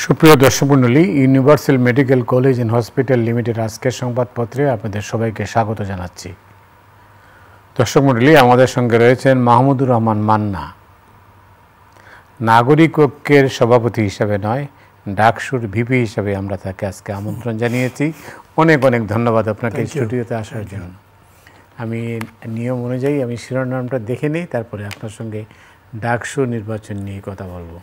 সুপ্রিয় দর্শক মণ্ডলী, universal medical college and hospital limited আজকের সংবাদপত্রে আপনাদের সবাইকে স্বাগত জানাচ্ছি। দর্শক মণ্ডলী, আমাদের সঙ্গে রয়েছেন মাহমুদুর রহমান মান্না। নাগরিক ঐক্যের সভাপতি হিসাবে নয়, ডাকসুর ভিপি হিসাবে আমরা তাকে আজকে আমন্ত্রণ জানিয়েছি। অনেক অনেক ধন্যবাদ আপনাকে স্টুডিওতে আসার জন্য। আমি নিয়ম অনুযায়ী আমি শিরোনামটা দেখে নিই, তারপরে আপনার সঙ্গে ডাকসু নির্বাচন নিয়ে কথা বলবো।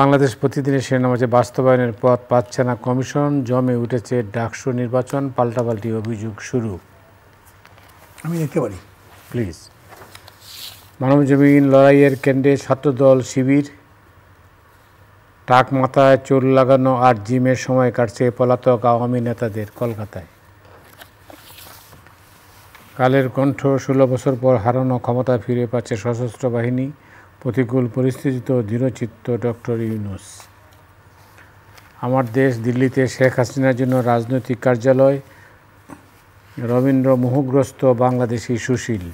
বাংলাদেশ প্রতিদিনের শিরোনাম আছে বাস্তবায়নের পথ পাচ্ছে না কমিশন, জমে উঠেছে ডাকসু নির্বাচন, পাল্টাপাল্টি অভিযোগ শুরু। আমি দেখতে পারি প্লিজ। মানবজমিন লড়াইয়ের কেন্দ্রে ছাত্রদল শিবির, টাক মাথায় চোর লাগানো আর জিমের সময় কাটছে পলাতক আওয়ামী নেতাদের কলকাতায়। কালের কণ্ঠ, 16 বছর পর হারানো ক্ষমতা ফিরে পাচ্ছে সশস্ত্র বাহিনী, প্রতিকূল পরিস্থিতিতেও দৃঢ়চিত্ত ডক্টর ইউনূস। আমার দেশ দিল্লিতে শেখ হাসিনার জন্য রাজনৈতিক কার্যালয়, রবীন্দ্র মোহগ্রস্ত বাংলাদেশি সুশীল।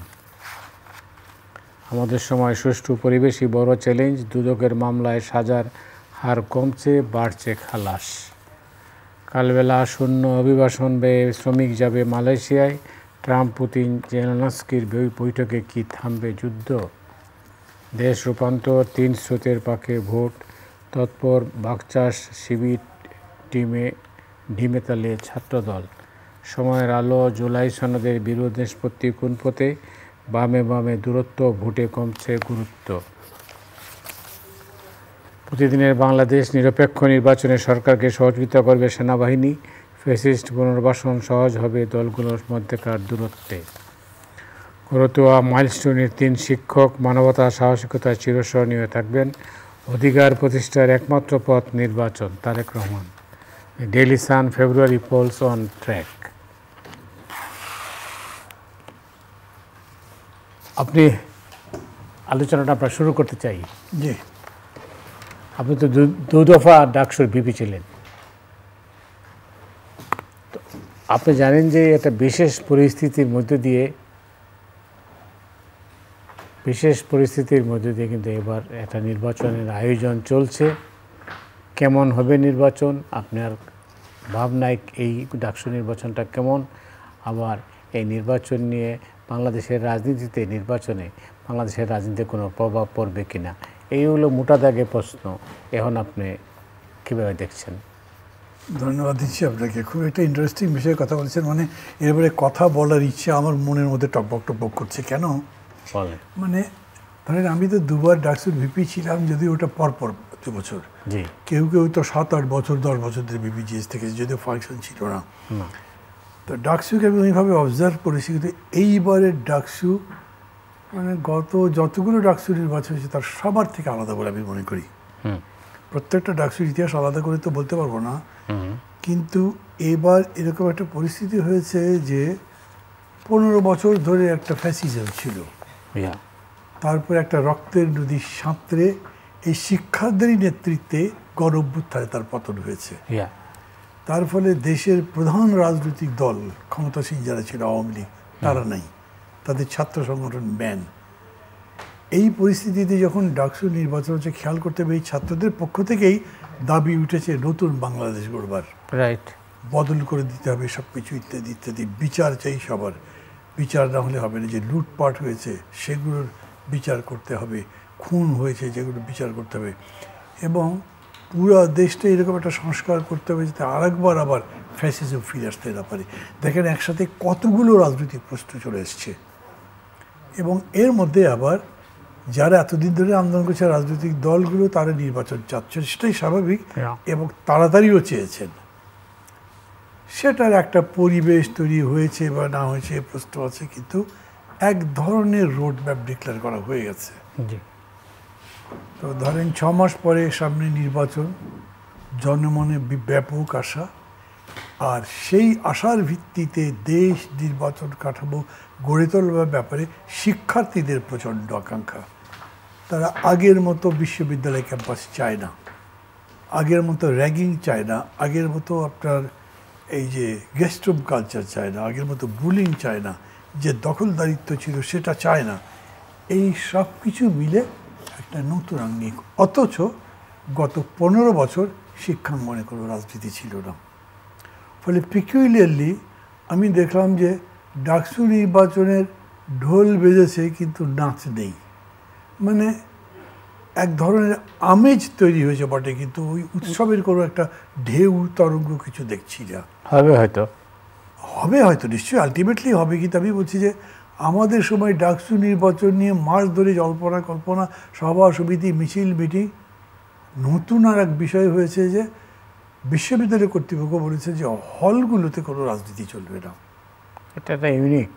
আমাদের সময় সুষ্ঠু পরিবেশই বড় চ্যালেঞ্জ, দুদকের মামলায় সাজার হার কমছে, বাড়ছে খালাস। কালবেলা শূন্য অভিবাসন ব্যয়ে শ্রমিক যাবে মালয়েশিয়ায়, ট্রাম্প পুতিন জেলেনস্কির বৈঠকে কি থামবে যুদ্ধ? দেশ রূপান্তর, 3 স্রোতের পাকে ভোট, তৎপর বাকচাষ শিবির, ঢিমে তালে ছাত্রদল। সময়ের আলো, জুলাই সনদের বিরোধ নিষ্পত্তি কোন পথে, বামে বামে দূরত্ব, ভোটে কমছে গুরুত্ব। প্রতিদিনের বাংলাদেশ, নিরপেক্ষ নির্বাচনে সরকারকে সহযোগিতা করবে সেনাবাহিনী, ফ্যাসিস্ট পুনর্বাসন সহজ হবে দলগুলোর মধ্যেকার দূরত্বে। করতোয়া মাইলস্টোনের 3 শিক্ষক, মানবতা সাহসিকতায় চিরস্মরণীয় থাকবেন, অধিকার প্রতিষ্ঠার একমাত্র পথ নির্বাচন। Tarique Rahman. Daily sun, February polls on track. আপনি আলোচনাটা আমরা শুরু করতে চাই। জি, আপনি তো দু দফা ডাকসুর ভিপি ছিলেন। আপনি জানেন যে একটা বিশেষ পরিস্থিতির মধ্যে দিয়ে কিন্তু এবার একটা নির্বাচনের আয়োজন চলছে। কেমন হবে নির্বাচন, আপনার ভাবনায় এই ডাকসু নির্বাচনটা কেমন? আবার এই নির্বাচন নিয়ে বাংলাদেশের রাজনীতিতে কোনো প্রভাব পড়বে কিনা, এই হলো মোটা দাগে প্রশ্ন। এখন আপনি কীভাবে দেখছেন? ধন্যবাদ দিচ্ছি আপনাকে। খুব একটা ইন্টারেস্টিং বিষয়ে কথা বলছেন। মানে এবারে কথা বলার ইচ্ছে আমার মনের মধ্যে টকবক করছে। কেন? মানে ধরেন আমি তো 2বার ডাকসুর ভিপি ছিলাম, যদি ওটা পরপর 2 বছর। কেউ তো 7-8 বছর 10 বছর ধরে ভিপি জিএস থেকেছে, যদিও ফাংশন ছিল না। তো ডাকসুকে আমি ওইভাবে অবজার্ভ করেছি। কিন্তু এইবারের ডাকসু মানে গত যতগুলো ডাকসু নির্বাচন হয়েছে তার সবার থেকে আলাদা বলে আমি মনে করি। প্রত্যেকটা ডাকসুর ইতিহাস আলাদা করে তো বলতে পারবো না, কিন্তু এবার এরকম একটা পরিস্থিতি হয়েছে যে 15 বছর ধরে একটা ফ্যাসিজম ছিল, তারপর একটা রক্তের নদী সাঁতরে এই শিক্ষার্থীদের নেতৃত্বে গণ অভ্যুত্থানে তার পতন হয়েছে। তার ফলে দেশের প্রধান রাজনৈতিক দল ক্ষমতাসীন যারা ছিল আওয়ামী লীগ, তারা নাই, তাদের ছাত্র সংগঠন ব্যান। এই পরিস্থিতিতে যখন ডাকসু নির্বাচন হচ্ছে, খেয়াল করতে হবে এই ছাত্রদের পক্ষ থেকেই দাবি উঠেছে নতুন বাংলাদেশ গড়বার, বদল করে দিতে হবে সব কিছু, ইত্যাদি ইত্যাদি। বিচার চাই সবার, বিচার না হলে হবে না। যে লুটপাট হয়েছে সেগুলোর বিচার করতে হবে, খুন হয়েছে যেগুলো বিচার করতে হবে, এবং পুরো দেশটা এরকম একটা সংস্কার করতে হবে যাতে আরেকবার আবার ফ্যাসিজম ফিরে আসতে না পারে। দেখেন একসাথে কতগুলো রাজনৈতিক প্রশ্ন চলে এসছে, এবং এর মধ্যে আবার যারা এতদিন ধরে আন্দোলন করছে রাজনৈতিক দলগুলো, তারা নির্বাচন চাচ্ছে, সেটাই স্বাভাবিক, এবং তাড়াতাড়িও চেয়েছেন। সেটার একটা পরিবেশ তৈরি হয়েছে বা না হয়েছে প্রশ্ন আছে, কিন্তু এক ধরনের রোড ম্যাপ ডিক্লেয়ার করা হয়ে গেছে। তো ধরেন 6 মাস পরে সামনে নির্বাচন, জনমনে ব্যাপক আশা, আর সেই আশার ভিত্তিতে দেশ নির্বাচন কাঠামো গড়ে তোলার ব্যাপারে শিক্ষার্থীদের প্রচণ্ড আকাঙ্ক্ষা। তারা আগের মতো বিশ্ববিদ্যালয় ক্যাম্পাস চায় না, আগের মতো র্যাগিং চায় না, আগের মতো আপনার এই যে গেস্ট রুম কালচার চায় না, আগের মতো বুলিং চায় না, যে দখলদারিত্ব ছিল সেটা চায় না। এই সব কিছু মিলে একটা নতুন আঙ্গিক, অথচ গত 15 বছর শিক্ষাঙ্গনে কোনো রাজনীতি ছিল না। ফলে পিকুলিয়ারলি আমি দেখলাম যে ডাকসু নির্বাচনের ঢোল বেজেছে কিন্তু নাচ নেই, মানে এক ধরনের আমেজ তৈরি হয়েছে বটে, কিন্তু ওই উৎসবের কোনো একটা ঢেউ তরঙ্গ কিছু দেখছি না। হয়তো নিশ্চয়ই আলটিমেটলি হবে, কিন্তু আমি বলছি যে আমাদের সময় ডাকসু নির্বাচন নিয়ে মাস ধরে জল্পনা কল্পনা, সভা সমিতি, মিছিল মিটিং। নতুন আর এক বিষয় হয়েছে যে বিশ্ববিদ্যালয় কর্তৃপক্ষ বলেছে যে হলগুলোতে কোনো রাজনীতি চলবে না। এটা একটা ইউনিক,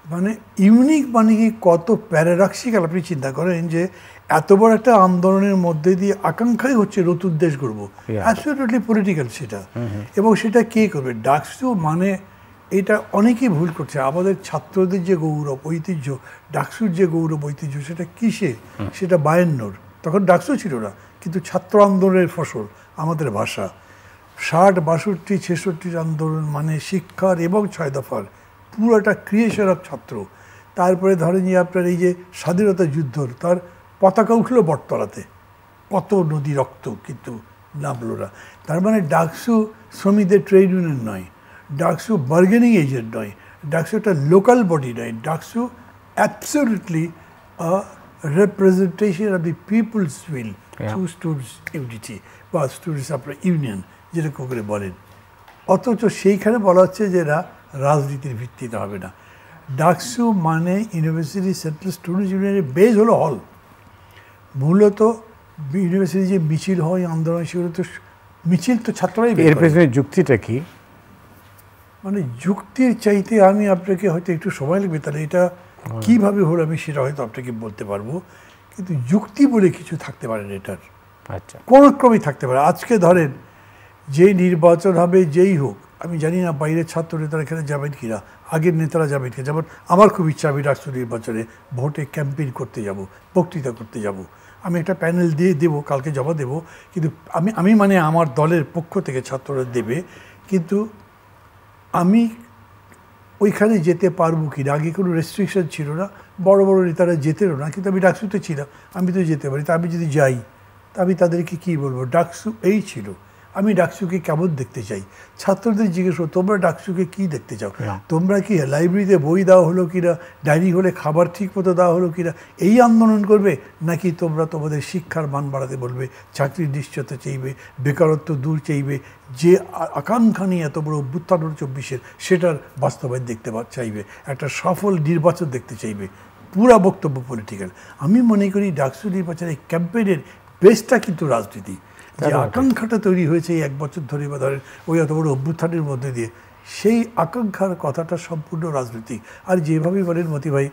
মানে ইউনিক মানে কি কত প্যারাডক্সিক্যাল আপনি চিন্তা করেন যে এত বড় একটা আন্দোলনের মধ্যে দিয়ে আকাঙ্ক্ষাই হচ্ছে নতুন দেশ গড়ব, অ্যাবসলিউটলি পলিটিক্যাল সেটা। এবং সেটা কে করবে? ডাকসু মানে এটা অনেকেই ভুল করছে। আমাদের ছাত্রদের যে গৌরব ঐতিহ্য, ডাকসুর যে গৌরব ঐতিহ্য, সেটা কিসের? সেটা 52, তখন ডাকসু ছিল না, কিন্তু ছাত্র আন্দোলনের ফসল আমাদের ভাষা। 60, 62, 66 আন্দোলন মানে শিক্ষার এবং 6 দফার পুরোটা ক্রিয়েশন অফ ছাত্র। তারপরে ধরেন যে আপনার এই যে স্বাধীনতা যুদ্ধ, তার পতাকা উঠলো বটতলাতে, কত নদী রক্ত কিন্তু নামলো না। তার মানে ডাকসু শ্রমিকদের ট্রেড ইউনিয়ন নয়, ডাকসু বার্গেনিং এজেন্ট নয়, ডাকসু একটা লোকাল বডি নয়, DUCSU absolutely representation of the people's will through students unity বা স্টুডেন্টস আপনার ইউনিয়ন যেরকম করে বলেন। অথচ সেইখানে বলা হচ্ছে যে এরা রাজনীতির ভিত্তিতে হবে না। ডাকসু মানে ইউনিভার্সিটি সেন্ট্রাল স্টুডেন্টস ইউনিয়নের বেজ হলো হল। মূলত ইউনিভার্সিটি যে মিছিল হয়, আন্দোলন, সেগুলো তো মিছিল তো ছাত্ররাই। এর পেছনে যুক্তিটা কি? মানে যুক্তির চাইতে আমি আপনাকে হয়তো একটু সময় লাগবে, তাহলে এটা কিভাবে হলো আমি সেটা হয়তো আপনাকে বলতে পারবো, কিন্তু যুক্তি বলে কিছু থাকতে পারে না এটার। আচ্ছা, কোনো ক্রমেই থাকতে পারে। আজকে ধরেন যে নির্বাচন হবে যেই হোক, আমি জানি না বাইরের ছাত্র নেতারা এখানে যাবেন কিনা, আগের নেতারা যাবেন কিনা। যেমন আমার খুব ইচ্ছা আমি রাষ্ট্র নির্বাচনে ভোটে ক্যাম্পেইন করতে যাব, বক্তৃতা করতে যাব। আমি একটা প্যানেল দিয়ে দেবো, কালকে জমা দেবো, কিন্তু আমি মানে আমার দলের পক্ষ থেকে ছাত্ররা দেবে, কিন্তু আমি ওইখানে যেতে পারবো কি না। আগে কোনো রেস্ট্রিকশন ছিল না, বড় বড় নেতারা যেতেও না, কিন্তু আমি ডাকসুতে ছিলাম, আমি তো যেতে পারি। তা আমি যদি যাই তা আমি তাদেরকে কী বলবো? ডাকসু এই ছিল, আমি ডাকসুকে কেমন দেখতে চাই। ছাত্রদের জিজ্ঞেস করো, তোমরা ডাকসুকে কী দেখতে চাও? তোমরা কি লাইব্রেরিতে বই দেওয়া হলো কিনা, ডাইনিং হলে খাবার ঠিক মতো দেওয়া হলো কিনা, এই আন্দোলন করবে? নাকি তোমরা তোমাদের শিক্ষার মান বাড়াতে বলবে, চাকরির নিশ্চয়তা চাইবে, বেকারত্ব দূর চাইবে, যে আকাঙ্ক্ষা নিয়ে এত বড় অভ্যুত্থান 24-এর সেটার বাস্তবায়ন দেখতে চাইবে, একটা সফল নির্বাচন দেখতে চাইবে? পুরা বক্তব্য পলিটিক্যাল। আমি মনে করি ডাকসু নির্বাচনের ক্যাম্পেইনের বেসটা কিন্তু রাজনীতি। যে আকাঙ্ক্ষাটা তৈরি হয়েছে এই 1 বছর ধরে, বা ধরেন ওই এত বড় অভ্যুত্থানের মধ্যে দিয়ে, সেই আকাঙ্ক্ষার কথাটা সম্পূর্ণ রাজনৈতিক। আর যেভাবেই বলেন মতি ভাই,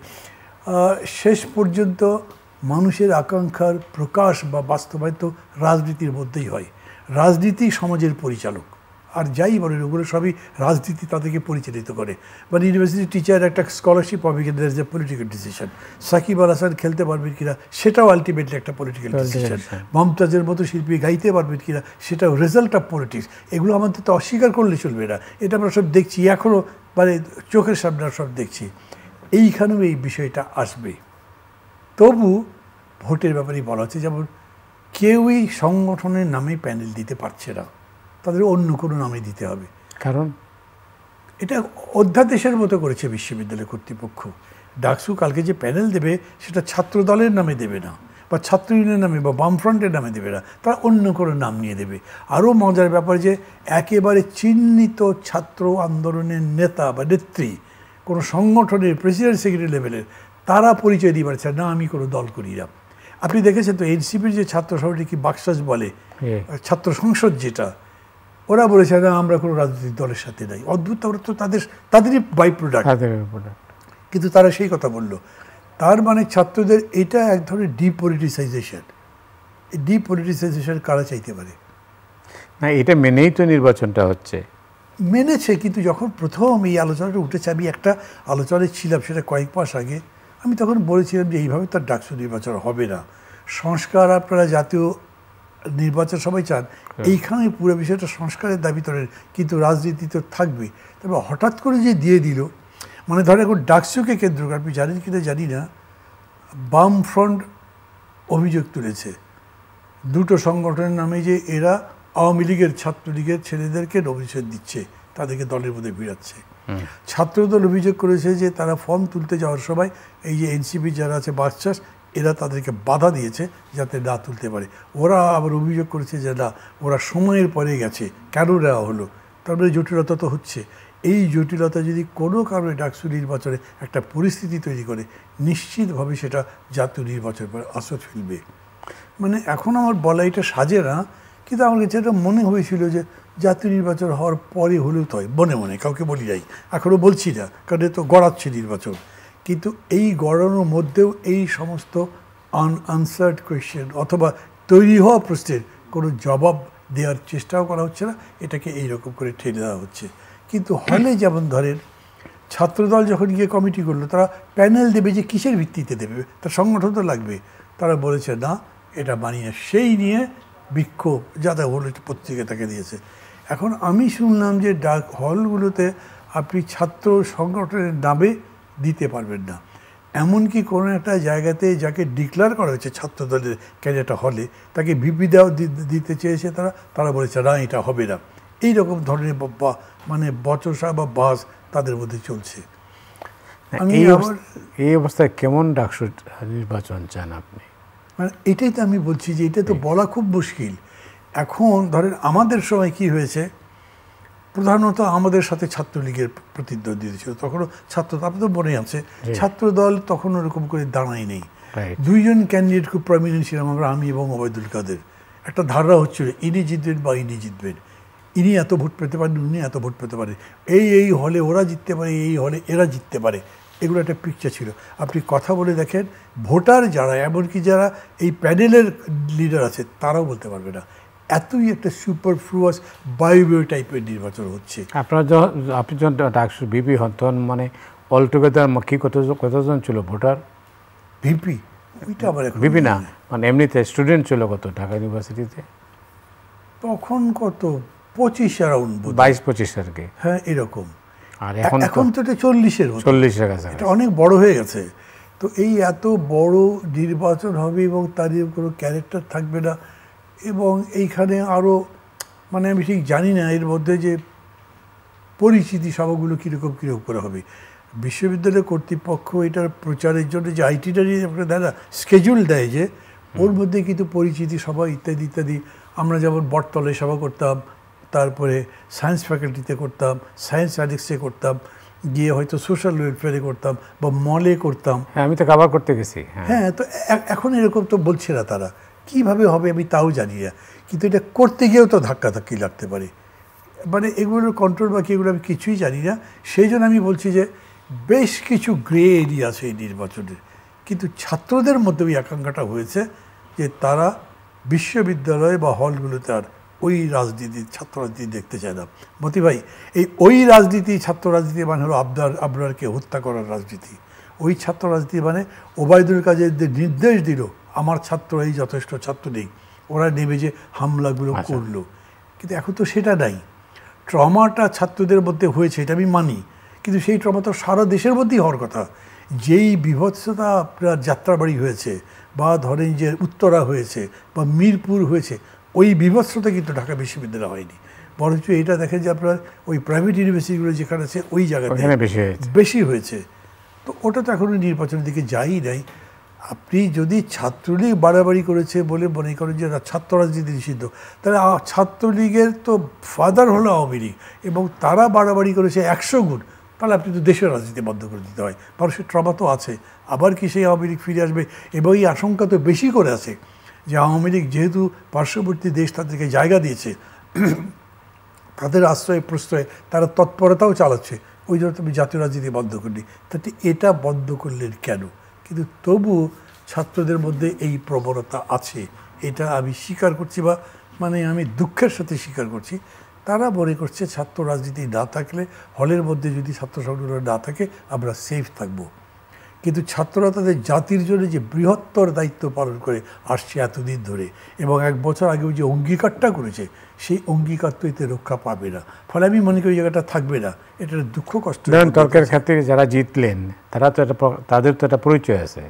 শেষ পর্যন্ত মানুষের আকাঙ্ক্ষার প্রকাশ বা বাস্তবায়ন তো রাজনীতির মধ্যেই হয়। রাজনীতি সমাজের পরিচালক, আর যাই বলেন ওগুলো সবই রাজনীতি তাদেরকে পরিচালিত করে। মানে ইউনিভার্সিটি টিচার একটা স্কলারশিপ পাবে কিনা, that's a political decision. Shakib Al Hasan খেলতে পারবেন কিনা, সেটাও আলটিমেটলি একটা পলিটিক্যাল ডিসিশন। মমতাজের মতো শিল্পী গাইতে পারবেন কিনা, সেটাও রেজাল্ট অফ পলিটিক্স। এগুলো আমাদের তো অস্বীকার করলে চলবে না, এটা আমরা সব দেখছি এখনও, মানে চোখের সামনে সব দেখছি। এইখানেও এই বিষয়টা আসবে। তবু ভোটের ব্যাপারেই বলা হচ্ছে, যেমন কেউই সংগঠনের নামে প্যানেল দিতে পারছে না, তাদের অন্য কোনো নামে দিতে হবে। কারণ এটা অধ্যাদেশের মতো করেছে বিশ্ববিদ্যালয় কর্তৃপক্ষ। ডাকসু কালকে যে প্যানেল দেবে সেটা ছাত্র দলের নামে দেবে না, বা ছাত্র ইউনিয়নের নামে বা বামফ্রন্টের নামে দেবে না, তারা অন্য কোনো নাম নিয়ে দেবে। আরও মজার ব্যাপার যে একেবারে চিহ্নিত ছাত্র আন্দোলনের নেতা বা নেত্রী, কোনো সংগঠনের প্রেসিডেন্ট সেক্রেটারি লেভেলের, তারা পরিচয় দিয়ে পারছে না আমি কোনো দল করি না। আপনি দেখেছেন তো এনসিপির যে ছাত্র সভাটি কি বাকশাস বলে, ছাত্র সংসদ যেটা, ওরা বলেছে না আমরা কোনো রাজনৈতিক দলের সাথে নাই। অদ্ভুত, ওরা তো তাদেরই বাই প্রোডাক্ট, কিন্তু তারা সেই কথা বলল। তার মানে ছাত্রদের এটা এক ধরনের ডিপলিটিসাইজেশন। এই ডিপলিটিসাইজেশন কারা চাইতে পারে না? এটা মেনেই তো নির্বাচনটা হচ্ছে। মেনেছে, কিন্তু যখন প্রথম এই আলোচনাটা উঠেছে, আমি একটা আলোচনায় ছিলাম সেটা কয়েক মাস আগে, আমি তখন বলেছিলাম যে এইভাবে তার ডাকসু নির্বাচন হবে না। সংস্কার আপনারা জাতীয় নির্বাচন সবাই চান, এইখানে পুরো বিষয়টা সংস্কারের দাবি তোলেন, কিন্তু রাজনীতি তো থাকবে। তবে হঠাৎ করে যে দিয়ে দিল, মানে ধরেন এখন ডাকসুকে কেন্দ্র করে, আপনি জানেন কিনা জানি না, বামফ্রন্ট অভিযোগ তুলেছে দুটো সংগঠনের নামে যে এরা আওয়ামী লীগের ছাত্রলীগের ছেলেদেরকে নমিনেশন দিচ্ছে, তাদেরকে দলের মধ্যে ভিড়াচ্ছে। ছাত্রদল অভিযোগ করেছে যে তারা ফর্ম তুলতে যাওয়ার সময় এই যে এনসিপি যারা আছে বাচ্চাস, এরা তাদেরকে বাধা দিয়েছে যাতে না তুলতে পারে। ওরা আবার অভিযোগ করেছে যে না, ওরা সময়ের পরে গেছে, কেন নেওয়া হলো? তারপরে জটিলতা তো হচ্ছে। এই জটিলতা যদি কোনো কারণে ডাকসু নির্বাচনে একটা পরিস্থিতি তৈরি করে, নিশ্চিতভাবে সেটা জাতীয় নির্বাচনের পরে আসর ফেলবে। মানে এখন আমার বলা এটা সাজে না, কিন্তু আমার কাছে এটা মনে হয়েছিল যে জাতীয় নির্বাচন হওয়ার পরে হলেও তো হয়, মনে মনে কাউকে বলি যাই, এখনও বলছি না, কারণ এ তো গড়াচ্ছে নির্বাচন। কিন্তু এই গড়ানোর মধ্যেও এই সমস্ত আনসার্ড কোয়েশ্চেন অথবা তৈরি হওয়া প্রশ্নের কোনো জবাব দেওয়ার চেষ্টাও করা হচ্ছে না, এটাকে এইরকম করে ঠেলে দেওয়া হচ্ছে। কিন্তু হলে যেমন ধরেন ছাত্রদল যখন গিয়ে কমিটি করলো, তারা প্যানেল দেবে, যে কিসের ভিত্তিতে দেবে, তার সংগঠন তো লাগবে। তারা বলেছে না, এটা মানিয়ে, সেই নিয়ে বিক্ষোভ যাতে হলো পত্রিকা তাকে দিয়েছে। এখন আমি শুনলাম যে ডাক হলগুলোতে আপনি ছাত্র সংগঠনের নামে দিতে পারবেন না, এমনকি কোনো একটা জায়গাতে যাকে ডিক্লেয়ার করা হয়েছে ছাত্রদলের ক্যাডেট হলে, তাকে ভিপি দেওয়া দিতে চেয়েছে তারা বলেছে না, এটা হবে না। এইরকম ধরনের মানে বচসা বা বাস তাদের মধ্যে চলছে। এই অবস্থায় কেমন ডাকসু নির্বাচন চান আপনি? মানে এটাই তো আমি বলছি যে এটা তো বলা খুব মুশকিল। এখন ধরেন আমাদের সময় কি হয়েছে, প্রধানত আমাদের সাথে ছাত্রলীগের প্রতিদ্বন্দ্বিতা ছিল, তখনও ছাত্র, আপনার তো মনে আছে, ছাত্রদল তখন ওরকম করে দাঁড়াই নেই। দুইজন ক্যান্ডিডেট খুব প্রমিনেন্ট ছিলাম আমরা, আমি এবং ওবায়দুল কাদের। একটা ধারণা হচ্ছিল ইনি জিতবেন বা ইনি জিতবেন, ইনি এত ভোট পেতে পারেন, উনি এত ভোট পেতে পারে, এই হলে ওরা জিততে পারে, এই হলে এরা জিততে পারে, এগুলো একটা পিকচার ছিল। আপনি কথা বলে দেখেন, ভোটার যারা, এমনকি যারা এই প্যানেলের লিডার আছে, তারাও বলতে পারবে না, এতই একটা সুপারফ্লুয়াস বায়ু টাইপের নির্বাচন হচ্ছে। আপনি যখন ডাকসু ভিপি হন তখন মানে অলটুগেদার কি কতজন ছিল ভোটার? ভিপি ওইটা আবার ভিপি না, মানে এমনিতে স্টুডেন্ট ছিল কত ঢাকা ইউনিভার্সিটিতে তখন? কত 25 অ্যারাউন্ড, 22-25 আর কি, হ্যাঁ এরকম। আর এখন তো এটা 40-এর কাছে, এটা অনেক বড় হয়ে গেছে। তো এই এত বড় নির্বাচন হবে এবং তার কোনো ক্যারেক্টার থাকবে না, এবং এইখানে আরও মানে আমি ঠিক জানি না এর মধ্যে যে পরিচিতি সভাগুলো কীরকম করে হবে। বিশ্ববিদ্যালয় কর্তৃপক্ষ এটার প্রচারের জন্য যে আইটিনারি দেয় না, স্কেজুল দেয়, যে ওর মধ্যে কিন্তু পরিচিতি সভা ইত্যাদি ইত্যাদি, আমরা যেমন বটতলায় সভা করতাম, তারপরে সায়েন্স ফ্যাকাল্টিতে করতাম, সায়েন্স অ্যাডিক্সে করতাম, গিয়ে হয়তো সোশ্যাল ওয়েলফেয়ারে করতাম বা মলে করতাম। হ্যাঁ, আমি তো কাভার করতে গেছি। হ্যাঁ, তো এখন এরকম তো বলছে না তারা, কীভাবে হবে আমি তাও জানি না, কিন্তু এটা করতে গিয়েও তো ধাক্কাধাক্কি লাগতে পারে। মানে এগুলোর কন্ট্রোল বাকি এগুলো আমি কিছুই জানি না। সেই জন্য আমি বলছি যে বেশ কিছু গ্রে এরিয়া আছে এই নির্বাচনের, কিন্তু ছাত্রদের মধ্যে ওই আকাঙ্ক্ষাটা হয়েছে যে তারা বিশ্ববিদ্যালয় বা হলগুলোতে আর ওই রাজনীতি, ছাত্র রাজনীতি দেখতে চায় না। মতি ভাই, ওই রাজনীতি, ছাত্র রাজনীতি মানে হলো আবরারকে হত্যা করার রাজনীতি। ওই ছাত্র রাজনীতি মানে ওবায়দুল কাদের নির্দেশ দিল আমার ছাত্র এই যথেষ্ট ছাত্র নেই, ওরা নেমে যে হামলাগুলো করলো, কিন্তু এখন তো সেটা নাই। ট্রমাটা ছাত্রদের মধ্যে হয়েছে এটা আমি মানি, কিন্তু সেই ট্রমা তো সারা দেশের মধ্যেই হওয়ার কথা। যেই বিভৎসতা আপনার যাত্রাবাড়ি হয়েছে, বা ধরেন যে উত্তরা হয়েছে বা মিরপুর হয়েছে, ওই বিভৎসতা কিন্তু ঢাকা বিশ্ববিদ্যালয় হয়নি, বরঞ্চ এটা দেখেন যে আপনার ওই প্রাইভেট ইউনিভার্সিটিগুলো যেখানে আছে ওই জায়গাতে বেশি হয়েছে। তো ওটা তো এখনও নির্বাচনের দিকে যাই নাই। আপনি যদি ছাত্রলীগ বাড়াবাড়ি করেছে বলে মনে করেন যে ছাত্র রাজনীতি নিষিদ্ধ, তাহলে ছাত্রলীগের তো ফাদার হলো আওয়ামী লীগ, এবং তারা বাড়াবাড়ি করেছে 100 গুণ, তাহলে আপনি তো দেশের রাজনীতি বন্ধ করে দিতে হয়। মানুষের ট্রমা তো আছে, আবার কি সেই আওয়ামী লীগ ফিরে আসবে? এবং এই আশঙ্কা তো বেশি করে আছে যে আওয়ামী লীগ যেহেতু পার্শ্ববর্তী দেশ তাদেরকে জায়গা দিয়েছে, তাদের আশ্রয় প্রশ্রয়ে তারা তৎপরতাও চালাচ্ছে, ওই জন্য তুমি জাতীয় রাজনীতি বন্ধ করলি, তাতে এটা বন্ধ করলেন কেন? কিন্তু তবু ছাত্রদের মধ্যে এই প্রবণতা আছে, এটা আমি স্বীকার করছি, বা মানে আমি দুঃখের সাথে স্বীকার করছি। তারা মনে করছে ছাত্র রাজনীতি না থাকলে, হলের মধ্যে যদি ছাত্র সংগঠন না থাকে, আমরা সেফ থাকব। কিন্তু ছাত্ররা তাদের জাতির জন্য যে বৃহত্তর দায়িত্ব পালন করে আসছে এতদিন ধরে, এবং 1 বছর আগেও যে অঙ্গীকারটা করেছে, সেই অঙ্গীকার তো এতে রক্ষা পাবে না। ফলে আমি মনে করি জায়গাটা থাকবে না, এটা দুঃখ কষ্ট। তর্কের ক্ষেত্রে যারা জিতলেন তারা তো তাদের তো একটা পরিচয় আছে,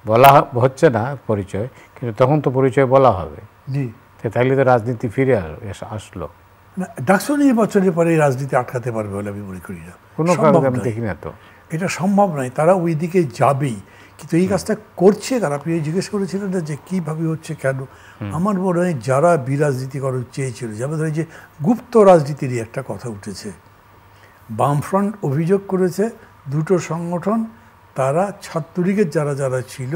বলা হচ্ছে না পরিচয়, কিন্তু তখন তো পরিচয় বলা হবে। জি, তাইলে তো রাজনীতি ফিরে আসলো। না, ডাকসু নির্বাচনের পরে এই রাজনীতি আটকাতে পারবে বলে আমি মনে করি না। কোনো কারণে আমি দেখি না তো, এটা সম্ভব নয়। তারা ওই দিকে যাবেই, কিন্তু এই কাজটা করছে কারণ আপনি জিজ্ঞেস করেছিলেন না যে কীভাবে হচ্ছে কেন। আমার মনে হয় যারা বিরাজনীতিকরণ চেয়েছিল, যেমন ধরেন যে গুপ্ত রাজনীতিরই একটা কথা উঠেছে। বামফ্রন্ট অভিযোগ করেছে দুটো সংগঠন তারা ছাত্রলীগের যারা যারা ছিল,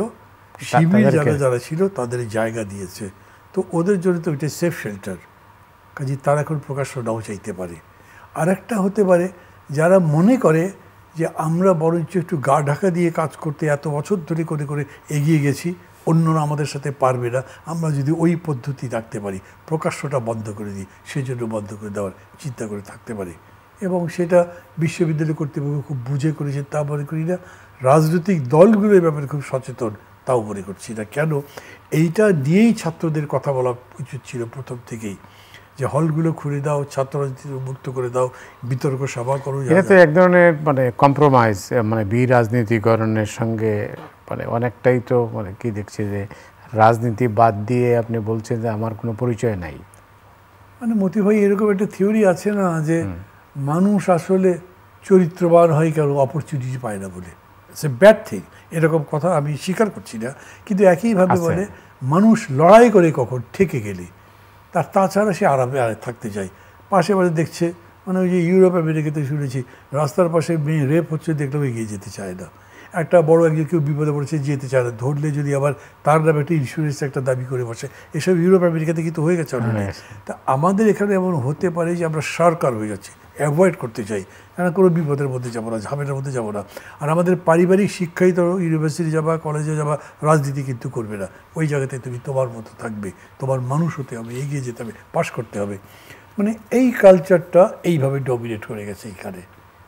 শিবির যারা যারা ছিল তাদের জায়গা দিয়েছে, তো ওদের জন্য তো ওইটা সেফ শেল্টার, কাজে তারা এখন প্রকাশ্য নাও চাইতে পারে। আর একটা হতে পারে যারা মনে করে যে আমরা বরঞ্চ একটু গা ঢাকা দিয়ে কাজ করতে এত বছর ধরে করে করে এগিয়ে গেছি, অন্যরা আমাদের সাথে পারবে না, আমরা যদি ওই পদ্ধতি রাখতে পারি, প্রকাশ্যটা বন্ধ করে দিই, সেজন্য বন্ধ করে দেওয়ার চিন্তা করে থাকতে পারে। এবং সেটা বিশ্ববিদ্যালয় কর্তৃপক্ষ খুব বুঝে করেছে তা মনে করি না। রাজনৈতিক দলগুলো এই ব্যাপারে খুব সচেতন তাও মনে করছি না। কেন, এইটা নিয়েই ছাত্রদের কথা বলা উচিত ছিল প্রথম থেকেই, যে হলগুলো খুলে দাও, ছাত্র রাজনীতি মুক্ত করে দাও, বিতর্ক সভা করো। এটা তো এক ধরনের মানে কম্প্রোমাইজ, মানে বিরাজনীতিকরণের সঙ্গে মানে অনেকটাই তো মানে কি দেখছি যে রাজনীতি বাদ দিয়ে আপনি বলছেন যে আমার কোনো পরিচয় নাই। মানে মতি ভাই, এরকম একটা থিওরি আছে না যে মানুষ আসলে চরিত্রবান হয় কেন, অপরচুনিটি পায় না বলে, সে ব্যাড থিং, এরকম কথা আমি স্বীকার করছি না। কিন্তু একইভাবে বলে মানুষ লড়াই করে কখন ঠেকে গেলে, তাছাড়া সে আরামে থাকতে চায়। পাশে বাড়ি দেখছে, মানে ওই যে ইউরোপ আমেরিকাতে শুনেছি রাস্তার পাশে মেয়ে রেপ হচ্ছে, দেখলেও এগিয়ে যেতে চায় না। একটা বড় একজন কেউ বিপদে পড়েছে, যেতে চায় না, ধরলে যদি আবার তার নামে একটা ইন্স্যুরেন্স একটা দাবি করে বসে, এসব ইউরোপ আমেরিকাতে কিন্তু হয়ে গেছে অলরেডি। তা আমাদের এখানে এমন হতে পারে যে আমরা সরকার হয়ে যাচ্ছি, অ্যাভয়েড করতে চাই, কারণ কোনো বিপদের মধ্যে যাবো না, ঝামেলার মধ্যে যাবো না। আর আমাদের পারিবারিক শিক্ষাই তো ইউনিভার্সিটি যাবা, কলেজে যাবা, রাজনীতি কিন্তু করবে না। ওই জায়গাতে তুমি তোমার মতো থাকবে, তোমার মানুষ হতে হবে, এগিয়ে যেতে হবে, পাশ করতে হবে। মানে এই কালচারটা এইভাবে ডমিনেট করে গেছে এইখানে,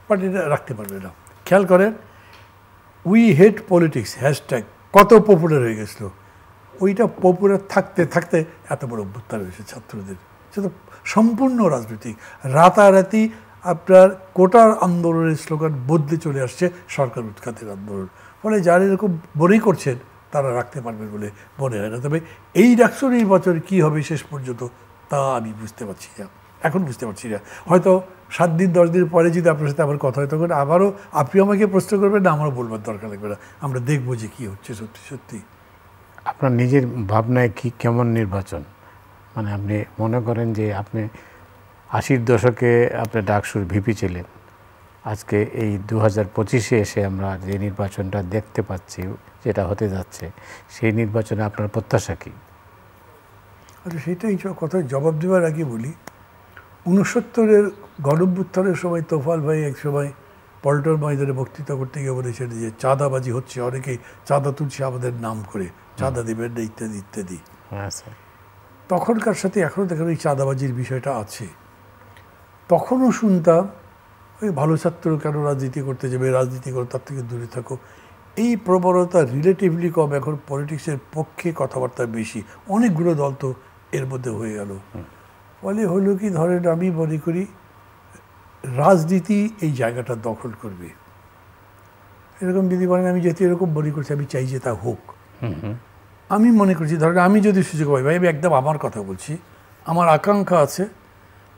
বাট এটা রাখতে পারবে না। খেয়াল করেন, উই হেট পলিটিক্স হ্যাশট্যাগ কত পপুলার হয়ে গেছিলো, ওইটা পপুলার থাকতে থাকতে এত বড় অভ্যুত্থান হয়েছে ছাত্রদের। সেটা সম্পূর্ণ রাজনৈতিক, রাতারাতি আপনার কোটার আন্দোলনের স্লোগান বদলে চলে আসছে সরকার উৎখাতের আন্দোলন। ফলে যারা এরকম মনেই করছেন তারা রাখতে পারবে বলে মনে হয় না। তবে এই ডাকসু নির্বাচন কী হবে শেষ পর্যন্ত তা আমি বুঝতে পারছি না, এখন বুঝতে পারছি না। হয়তো 7 দিন 10 দিন পরে যদি আপনার সাথে আবার কথা হয়, তখন আবারও আপনি আমাকে প্রশ্ন করবেন না, আমারও বলবার দরকার লাগবে না, আমরা দেখবো যে কী হচ্ছে সত্যি সত্যি। আপনার নিজের ভাবনায় কি কেমন নির্বাচন, মানে আপনি মনে করেন যে আপনি 80-র দশকে আপনি ডাকসুর ভিপি ছিলেন, আজকে এই 2025-এ এসে আমরা যে নির্বাচনটা দেখতে পাচ্ছি, যেটা হতে যাচ্ছে, সেই নির্বাচনে আপনার প্রত্যাশা কী? আচ্ছা, সেটাই কথার জবাব দেওয়ার আগে বলি, 69-এর গণঅভ্যুত্থানের সময় তোফাল ভাই এক সময় পল্টন ময়দানে বক্তৃতা করতে গিয়ে বলেছেন যে চাঁদাবাজি হচ্ছে, অনেকেই চাঁদা তুলছে আমাদের নাম করে, চাঁদা দেবেন না ইত্যাদি ইত্যাদি। তখনকার সাথে এখনও দেখেন ওই চাঁদাবাজির বিষয়টা আছে। তখনও শুনতাম ওই ভালো ছাত্র কেন রাজনীতি করতে যাবে, রাজনীতি করো, তার থেকে দূরে থাকো। এই প্রবণতা রিলেটিভলি কম, এখন পলিটিক্সের পক্ষে কথাবার্তা বেশি, অনেকগুলো দল তো এর মধ্যে হয়ে গেল। ফলে হলো কি, ধরেন আমি মনে করি রাজনীতি এই জায়গাটা দখল করবে, এরকম যদি বলেন, আমি যেহেতু এরকম মনে করছি, আমি চাই যে তা হোক। আমি মনে করছি, ধরেন আমি যদি সুযোগ পাই, ভাই আমি একদম আমার কথা বলছি, আমার আকাঙ্ক্ষা আছে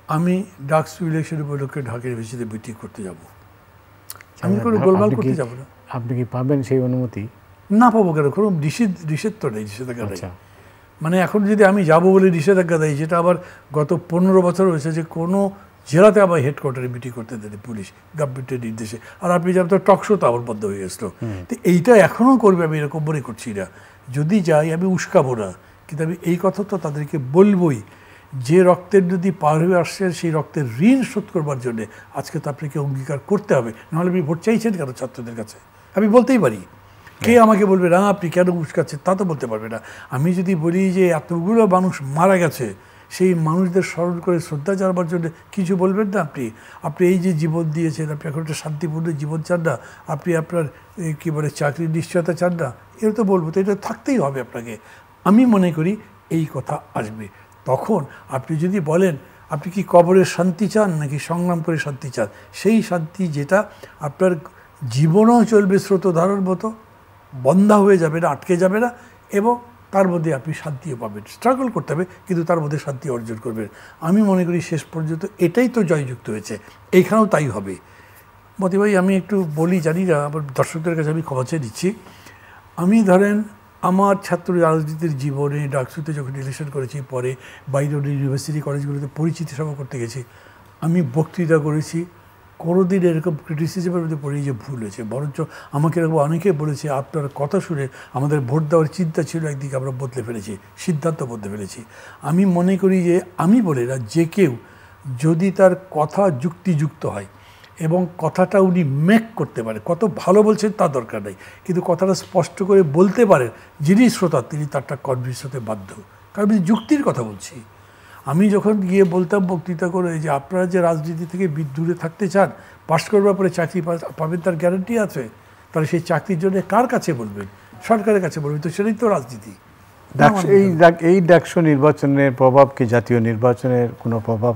আমি ডাকসু ইলেকশন উপলক্ষে ঢাকা ইউনিভার্সিটিতে মিটিং করতে যাব। আমি কোনো গোলমাল করতে যাব না। আপনি কি পাবেন সেই অনুমতি? না পাবো কেন, কোনো নিষেধ তো নেই, নিষেধাজ্ঞা নেই। মানে এখন যদি আমি যাব বলে নিষেধাজ্ঞা দেয়, যেটা আবার গত 15 বছর হয়েছে যে কোনো জেলাতে আবার হেডকোয়ার্টারে মিটিং করতে দেয় পুলিশ গভর্নমেন্টের নির্দেশে। আর আপনি যেমন তো টকশো তো আবার বন্ধ হয়ে গেছিলো। তো এইটা এখনও করবে, আমি এরকম মনে করছি না। যদি যাই আমি উস্কাবো না, কিন্তু আমি এই কথা তো তাদেরকে বলবই যে রক্তের যদি পার হয়ে আসছে, সেই রক্তের ঋণ শোধ করবার জন্যে আজকে তো আপনাকে অঙ্গীকার করতে হবে। নাহলে আপনি ভোট চাইছেন কেন ছাত্রদের কাছে? আমি বলতেই পারি, কে আমাকে বলবে না আপনি কেন উস্কাচ্ছেন, তা তো বলতে পারবে না। আমি যদি বলি যে এতগুলো মানুষ মারা গেছে, সেই মানুষদের স্মরণ করে শ্রদ্ধা জানাবার জন্য কিছু বলবেন না আপনি? আপনি এই যে জীবন দিয়েছেন, আপনি এখন একটা শান্তিপূর্ণ জীবন চান না, আপনি আপনার কী বলে চাকরির নিশ্চয়তা চান না, এটা তো বলবো। তো এটা থাকতেই হবে আপনাকে। আমি মনে করি এই কথা আসবে। তখন আপনি যদি বলেন আপনি কি কবরের শান্তি চান নাকি সংগ্রাম করে শান্তি চান, সেই শান্তি যেটা আপনার জীবনও চলবে স্রোতধারার মতো, বন্ধা হয়ে যাবে না, আটকে যাবে না, এবং তার মধ্যে আপনি শান্তিও পাবেন। স্ট্রাগল করতে হবে কিন্তু তার মধ্যে শান্তি অর্জন করবেন। আমি মনে করি শেষ পর্যন্ত এটাই তো জয়যুক্ত হয়েছে, এইখানেও তাই হবে। মতি ভাই আমি একটু বলি, জানি না, আমার দর্শকদের কাছে আমি ক্ষমা চেয়ে দিচ্ছি। আমি ধরেন আমার ছাত্র রাজনীতির জীবনে ডাকসুতে যখন ইলেকশন করেছি, পরে বাইরে ইউনিভার্সিটি কলেজগুলোতে পরিচিতি সভা করতে গেছি, আমি বক্তৃতা করেছি, কোনোদিন এরকম ক্রিটিসিজমের মধ্যে পড়ে যে ভুল হয়েছে। বরঞ্চ আমাকে এরকম অনেকে বলেছে আপনার কথা শুনে আমাদের ভোট দেওয়ার চিন্তা ছিল, একদিকে আমরা বদলে ফেলেছি, সিদ্ধান্ত বদলে ফেলেছি। আমি মনে করি যে আমি বলে না, যে কেউ যদি তার কথা যুক্তিযুক্ত হয় এবং কথাটা উনি মেক করতে পারে, কত ভালো বলছেন তার দরকার নেই, কিন্তু কথাটা স্পষ্ট করে বলতে পারেন, যিনি শ্রোতা তিনি তারটা কনভিন্স হতে বাধ্য, কারণ আমি যুক্তির কথা বলছি। আমি যখন গিয়ে বলতাম বক্তৃতা করে যে আপনারা যে রাজনীতি থেকে দূরে থাকতে চান, পাশ করবার পরে চাকরি পাবেন তার গ্যারান্টি আছে, তাহলে সেই চাকরির জন্য কার কাছে বলবেন? সরকারের কাছে বলবেন, তো সেটাই তো রাজনীতি। এই ডাকসু নির্বাচনের প্রভাব কি জাতীয় নির্বাচনের কোনো প্রভাব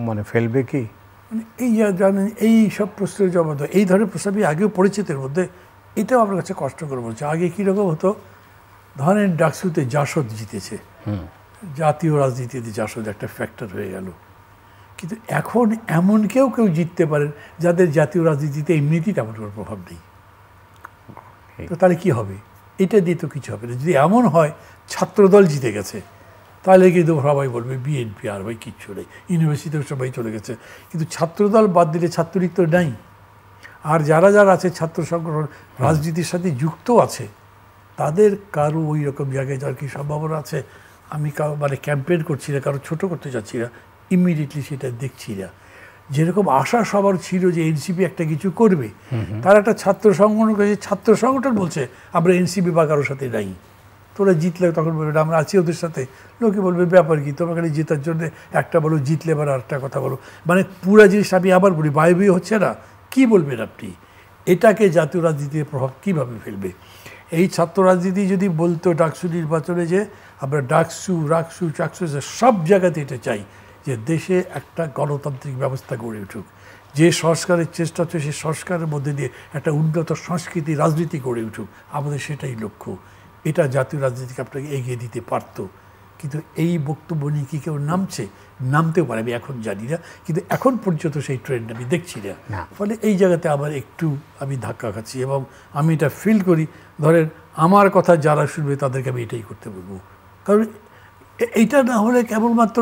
মানে ফেলবে কি? মানে এই জানেন, এই সব প্রশ্নের জবাব দেয়, এই ধরনের প্রশ্ন আমি আগেও পড়েছি, এর মধ্যে এটাও আমার কাছে কষ্ট করে বলছে। আগে কীরকম হতো, ধরেন ডাকসুতে জাসদ জিতেছে, জাতীয় রাজনীতিতে জাসদ একটা ফ্যাক্টর হয়ে গেল, কিন্তু এখন এমন কেউ জিততে পারেন যাদের জাতীয় রাজনীতিতে এমনিতেই তেমন কোনো প্রভাব নেই। তো তাহলে কী হবে? এটা দিয়ে তো কিছু হবে না। যদি এমন হয় ছাত্রদল জিতে গেছে, তাহলে কিন্তু সবাই বলবে বিএনপি, আর ভাই কিচ্ছু নেই, ইউনিভার্সিটিও সবাই চলে গেছে। কিন্তু ছাত্রদল বাদ দিলে ছাত্রলীগ তো নাই। আর যারা যারা আছে ছাত্র সংগঠন রাজনীতির সাথে যুক্ত আছে, তাদের কারো ওই রকম জায়গায় যাওয়ার কি সম্ভাবনা আছে? আমি মানে ক্যাম্পেইন করছি না, কারো ছোটো করতে চাচ্ছি না, ইমিডিয়েটলি সেটা দেখছি না। যেরকম আশা সবার ছিল যে এনসিপি একটা কিছু করবে, তার একটা ছাত্র সংগঠন করেছে, ছাত্র সংগঠন বলছে আমরা এনসিপি বা কারোর সাথে নাই, তোরা জিতলে তখন বলবে আমরা আছি ওদের সাথে। লোকে বলবে ব্যাপার কি, তোমার খালি জেতার জন্য একটা বলো, জিতলে এবার আরেকটা কথা বলো, মানে পুরা জিনিস আমি আবার বলি বায়বীয় হচ্ছে না। কি বলবেন আপনি? এটাকে জাতীয় রাজনীতির প্রভাব কীভাবে ফেলবে? এই ছাত্র রাজনীতি যদি বলতো ডাকসু নির্বাচনে যে আমরা ডাকসু রাকসু চাকসু সব জায়গাতে এটা চাই যে দেশে একটা গণতান্ত্রিক ব্যবস্থা গড়ে উঠুক, যে সংস্কারের চেষ্টা হচ্ছে সেই সংস্কারের মধ্যে দিয়ে একটা উন্নত সংস্কৃতি রাজনীতি গড়ে উঠুক, আমাদের সেটাই লক্ষ্য, এটা জাতীয় রাজনীতিকে আপনাকে এগিয়ে দিতে পারত। কিন্তু এই বক্তব্য নিয়ে কি কেউ নামতেও পারে আমি এখন জানি না, কিন্তু এখন পর্যন্ত সেই ট্রেন্ড আমি দেখছি না। ফলে এই জায়গাতে আবার একটু আমি ধাক্কা খাচ্ছি, এবং আমি এটা ফিল করি, ধরেন আমার কথা যারা শুনবে তাদেরকে আমি এটাই করতে বলবো। কারণ এইটা না হলে কেবলমাত্র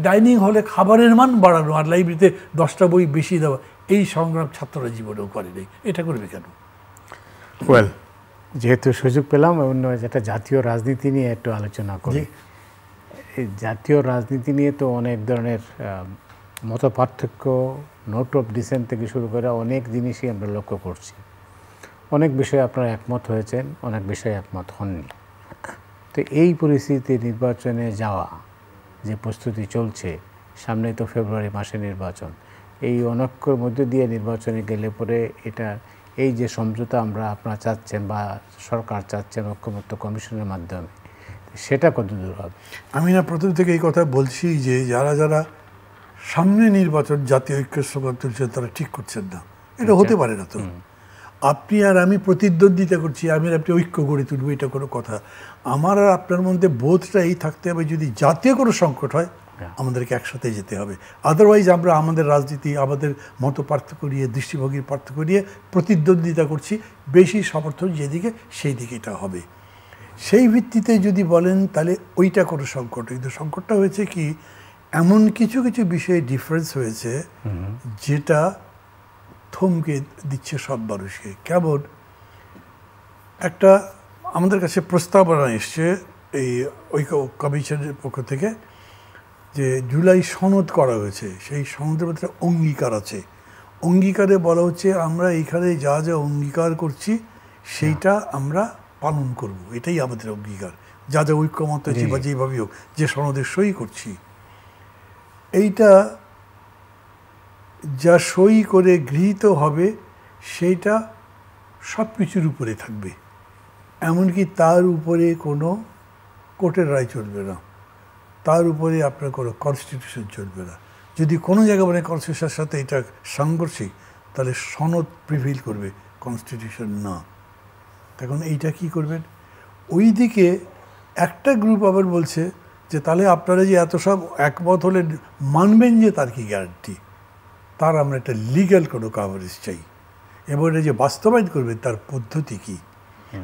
ডাইনিং হলে খাবারের মান বাড়ানো আর লাইব্রেরিতে 10টা বই বেশি দেওয়া, এই সংগ্রাম ছাত্ররা জীবনেও করেনি, এটা করবে কেন? ওয়েল, যেহেতু সুযোগ পেলাম অন্য যেটা জাতীয় রাজনীতি নিয়ে একটু আলোচনা করি। এই জাতীয় রাজনীতি নিয়ে তো অনেক ধরনের মত পার্থক্য, নোট অফ ডিসেন্ট থেকে শুরু করে অনেক জিনিসই আমরা লক্ষ্য করছি। অনেক বিষয়ে আপনারা একমত হয়েছেন, অনেক বিষয়ে একমত হননি। তো এই পরিস্থিতিতে নির্বাচনে যাওয়া যে প্রস্তুতি চলছে, সামনে তো ফেব্রুয়ারি মাসে নির্বাচন, এই অনৈক্যের মধ্যে দিয়ে নির্বাচনে গেলে পরে এটা এই যে সমঝোতা আপনারা চাচ্ছেন বা সরকার চাচ্ছেন ঐক্যমত্য কমিশনের মাধ্যমে, সেটা কত দূর হবে? আমি না প্রথম থেকে এই কথা বলছি যে যারা যারা সামনে নির্বাচন জাতীয় ঐক্যের স্লোগান তুলছেন তারা ঠিক করছেন না, এটা হতে পারে না। তো আপনি আর আমি প্রতিদ্বন্দ্বিতা করছি, আমি আর আপনি ঐক্য গড়ে তুলব, এটা কোনো কথা? আমার আর আপনার মধ্যে বোধটা এই থাকতে হবে, যদি জাতীয় কোনো সংকট হয় আমাদেরকে একসাথে যেতে হবে। আদারওয়াইজ আমরা আমাদের রাজনীতি, আমাদের মত পার্থক্য নিয়ে, দৃষ্টিভঙ্গির পার্থক্য নিয়ে প্রতিদ্বন্দ্বিতা করছি, বেশি সমর্থন যেদিকে সেই দিকে এটা হবে। সেই ভিত্তিতে যদি বলেন তাহলে ওইটা কোনো সংকট, কিন্তু সংকটটা হয়েছে কি, এমন কিছু কিছু বিষয়ে ডিফারেন্স হয়েছে যেটা থমকে দিচ্ছে সব মানুষকে। কেমন একটা আমাদের কাছে প্রস্তাবনা এসছে এই ঐক্য কমিশনের পক্ষ থেকে, যে জুলাই সনদ করা হয়েছে, সেই সনদের মধ্যে অঙ্গীকার আছে। অঙ্গীকারে বলা হচ্ছে আমরা এখানে যা যা অঙ্গীকার করছি সেইটা আমরা পালন করব, এটাই আমাদের অঙ্গীকার, যা যা ঐক্যমত হয়েছি বা যেভাবেই হোক, যে সনদে সই করছি, এইটা যা সই করে গৃহীত হবে সেইটা সব কিছুর উপরে থাকবে, এমনকি তার উপরে কোনো কোর্টের রায় চলবে না, তার উপরে আপনার কোনো কনস্টিটিউশন চলবে না। যদি কোনো জায়গায় মানে কনস্টিটিউশনের সাথে এটা সাংঘর্ষিক, তাহলে সনদ প্রিভিল করবে, কনস্টিটিউশন না। তখন এইটা কি করবেন? ওই দিকে একটা গ্রুপ আবার বলছে যে তাহলে আপনারা যে এত সব একমত হলে মানবেন যে তার কি গ্যারান্টি? তার আমরা একটা লিগ্যাল কোনো কাভারেজ চাই, এবং এটা যে বাস্তবায়ন করবেন তার পদ্ধতি কী।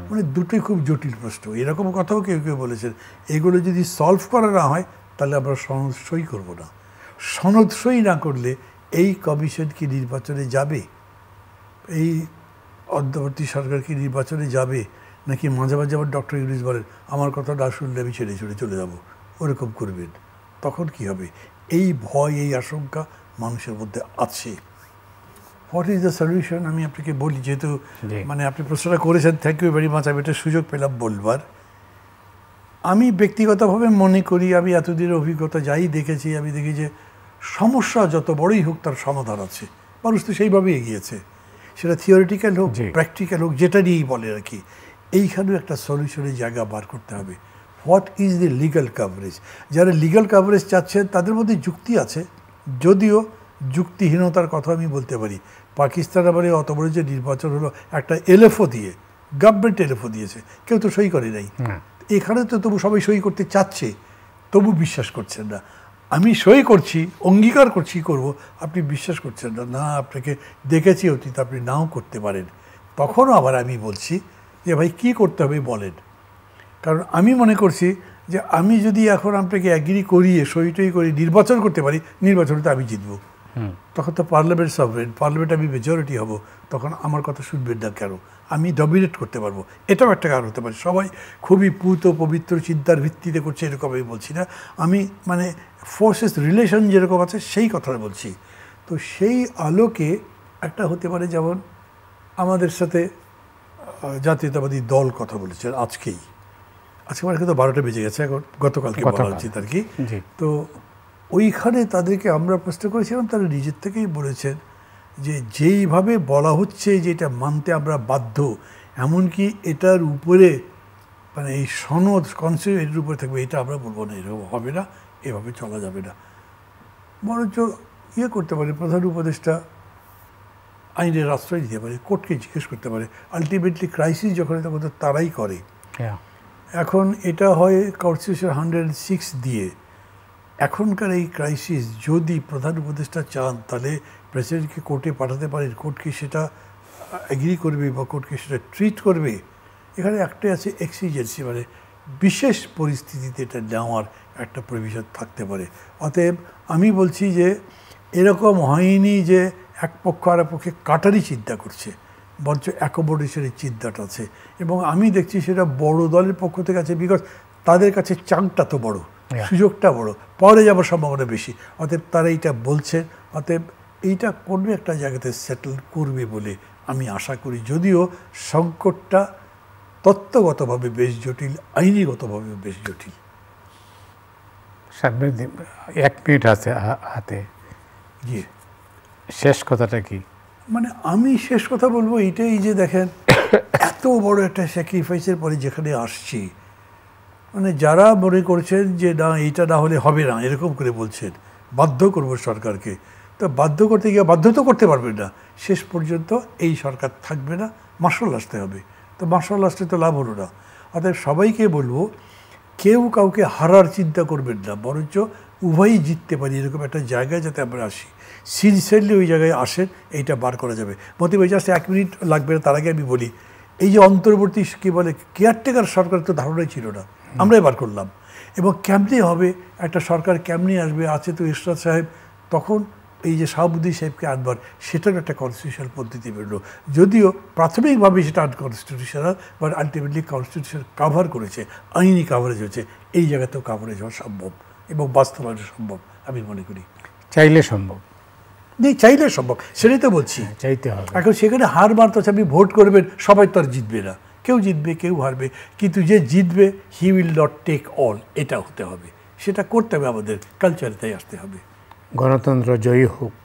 মানে দুটোই খুব জটিল প্রশ্ন। এরকম কথাও কেউ কেউ বলেছেন, এগুলো যদি সলভ করা না হয় তাহলে আমরা সনদ সই করবো না। সনদ সই না করলে এই কমিশন কি নির্বাচনে যাবে? এই অন্তর্বর্তী সরকার কি নির্বাচনে যাবে? নাকি মাঝে মাঝে আবার ডক্টর ইউনূস বলেন আমার কথা না শুনলে আমি ছেড়ে ছেড়ে চলে যাব, ওরকম করবেন? তখন কি হবে? এই ভয়, এই আশঙ্কা মানুষের মধ্যে আছে। What is the solution? আমি আপনাকে বলি, যেহেতু মানে আপনি প্রশ্নটা করেছেন, থ্যাংক ইউ ভেরি মাচ। আমি একটা সুযোগ পেলাম বলবার। আমি ব্যক্তিগতভাবে মনে করি, আমি এতদিনের অভিজ্ঞতা যাই দেখেছি, আমি দেখি যে সমস্যা যত বড়ই হোক তার সমাধান আছে। মানুষ তো সেইভাবেই এগিয়েছে, সেটা থিওরিটিক্যাল হোক, প্র্যাকটিক্যাল হোক, যেটা নিয়েই বলে আর কি। এইখানেও একটা সলিউশনের জায়গা বার করতে হবে। What is the legal coverage? যারা লিগ্যাল কাভারেজ চাচ্ছেন তাদের মধ্যে যুক্তি আছে, যদিও যুক্তিহীনতার কথা আমি বলতে পারি। পাকিস্তান আবার অত বড় যে নির্বাচন হলো একটা এলএফও দিয়ে, গভর্নমেন্ট এলএফও দিয়েছে, কেউ তো সই করে নাই। এখানে তো তবু সবাই সই করতে চাচ্ছে, তবু বিশ্বাস করছেন না। আমি সই করছি, অঙ্গীকার করছি করব, আপনি বিশ্বাস করছেন না। না, আপনাকে দেখেছি অতীত, আপনি নাও করতে পারেন। তখনও আবার আমি বলছি যে ভাই কী করতে হবে বলেন। কারণ আমি মনে করছি যে আমি যদি এখন আপনাকে অ্যাগ্রি করিয়ে সই টই করে নির্বাচন করতে পারি, নির্বাচনে তো আমি জিতবো। তখন তো পার্লামেন্ট সভরেন, পার্লামেন্ট আমি মেজরিটি হব, তখন আমার কথা শুনবেন না কেন? আমি ডমিনেট করতে পারবো, এটাও একটা কারণ হতে পারে। সবাই খুবই পূত পবিত্র চিন্তার ভিত্তিতে করছে এরকম আমি বলছি না। আমি মানে ফোর্সেস রিলেশন যেরকম আছে সেই কথাটা বলছি। তো সেই আলোকে একটা হতে পারে, যেমন আমাদের সাথে জাতীয়তাবাদী দল কথা বলেছে আজকে আমার কিন্তু 12টা বেজে গেছে, এখন গতকালকে বলা উচিত আর কি। তো ওইখানে তাদেরকে আমরা প্রশ্ন করেছিলাম, তারা নিজের থেকেই বলেছেন যে যেইভাবে বলা হচ্ছে যে এটা মানতে আমরা বাধ্য, এমনকি এটার উপরে মানে এই সনদ কনস্টিটিউশন এটার উপরে থাকবে, এটা আমরা বলবো না, এরকম হবে না, এভাবে চলা যাবে না। বরঞ্চ ইয়ে করতে পারে, প্রধান উপদেষ্টা আইনের আশ্রয় দিতে পারে, কোর্টকে জিজ্ঞেস করতে পারে। আলটিমেটলি ক্রাইসিস যখন তখন তো তারাই করে। এখন এটা হয় কনস্টিটিউশন 106 দিয়ে। এখনকার এই ক্রাইসিস যদি প্রধান উপদেষ্টা চান তাহলে প্রেসিডেন্টকে কোর্টে পাঠাতে পারেন, কোর্টকে সেটা এগ্রি করবে বা কোর্টকে সেটা ট্রিট করবে। এখানে একটাই আছে এক্সিজেন্সি, মানে বিশেষ পরিস্থিতিতে এটা নেওয়ার একটা প্রভিশন থাকতে পারে। অতএব আমি বলছি যে এরকম হয়নি যে এক পক্ষ আর এক পক্ষে কাটারই চিন্তা করছে, বরঞ্চ অ্যাকোমোডেশনের চিন্তাটা আছে। এবং আমি দেখছি সেটা বড় দলের পক্ষ থেকে আছে, বিকজ তাদের কাছে চাংটা তো বড়, সুযোগটা বড়, পরে যাবার সম্ভাবনা বেশি। অতএব তারা এইটা বলছে, অতএব এইটা কোনো একটা জায়গাতে সেটেল করবে বলে আমি আশা করি। যদিও সংকটটা তত্ত্বগতভাবে বেশ জটিল, আইনিগতভাবে বেশ জটিল। 1 মিনিট আছে হাতে, জি শেষ কথাটা কি? মানে আমি শেষ কথা বলবো এইটাই যে দেখেন, এত বড় একটা স্যাক্রিফাইসের পরে যেখানে আসছি, মানে যারা মনে করছেন যে না এইটা না হলে হবে না, এরকম করে বলছেন বাধ্য করবো সরকারকে, তো বাধ্য করতে গিয়ে বাধ্য তো করতে পারবেন না। শেষ পর্যন্ত এই সরকার থাকবে না, মার্শাল আসতে হবে। তো মার্শাল আসতে তো লাভ হলো না। অর্থাৎ সবাইকে বলবো কেউ কাউকে হারার চিন্তা করবেন না, বরঞ্চ উভয়ই জিততে পারি এরকম একটা জায়গায় যাতে আমরা আসি। সিনসিয়ারলি ওই জায়গায় আসেন, এইটা বার করা যাবে। মতিভাই জাস্ট 1 মিনিট লাগবে না, তার আগে আমি বলি এই যে অন্তর্বর্তী কী বলে কেয়ারটেকার সরকার তো ধারণাই ছিল না, আমরাই বার করলাম। এবং কেমনি হবে একটা সরকার, কেমনি আসবে, আছে তো এরশাদ সাহেব, তখন এই যে শাহাবুদ্দিন সাহেবকে আনবার, সেটার একটা কনস্টিটিউশনাল পদ্ধতি বেরোলো। যদিও প্রাথমিকভাবে সেটা unconstitutional, but ultimately constitution cover করেছে, আইনি কাভারেজ হয়েছে। এই জায়গাতেও কাভারেজ হওয়া সম্ভব এবং বাস্তবায়ন সম্ভব আমি মনে করি। চাইলে সম্ভব নেই, চাইলে সম্ভব, সেটাই তো বলছি, চাইতে হবে। এখন সেখানে হার বার তো আপনি ভোট করবেন, সবাই তো আর জিতবে না, কেউ জিতবে কেউ হারবে, কিন্তু যে জিতবে he will not take all, এটা হতে হবে, সেটা করতে হবে, আমাদের কালচারে তাই আসতে হবে। গণতন্ত্র জয়ী হোক।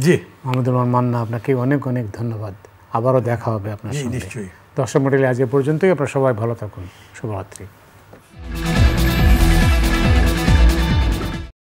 জি মাহমুদুর রহমান মান্না, আপনাকে অনেক অনেক ধন্যবাদ। আবারও দেখা হবে আপনার সঙ্গে। নিশ্চয়ই। দর্শক মণ্ডলী আজ এ পর্যন্তই। আপনারা সবাই ভালো থাকুন। শুভরাত্রি।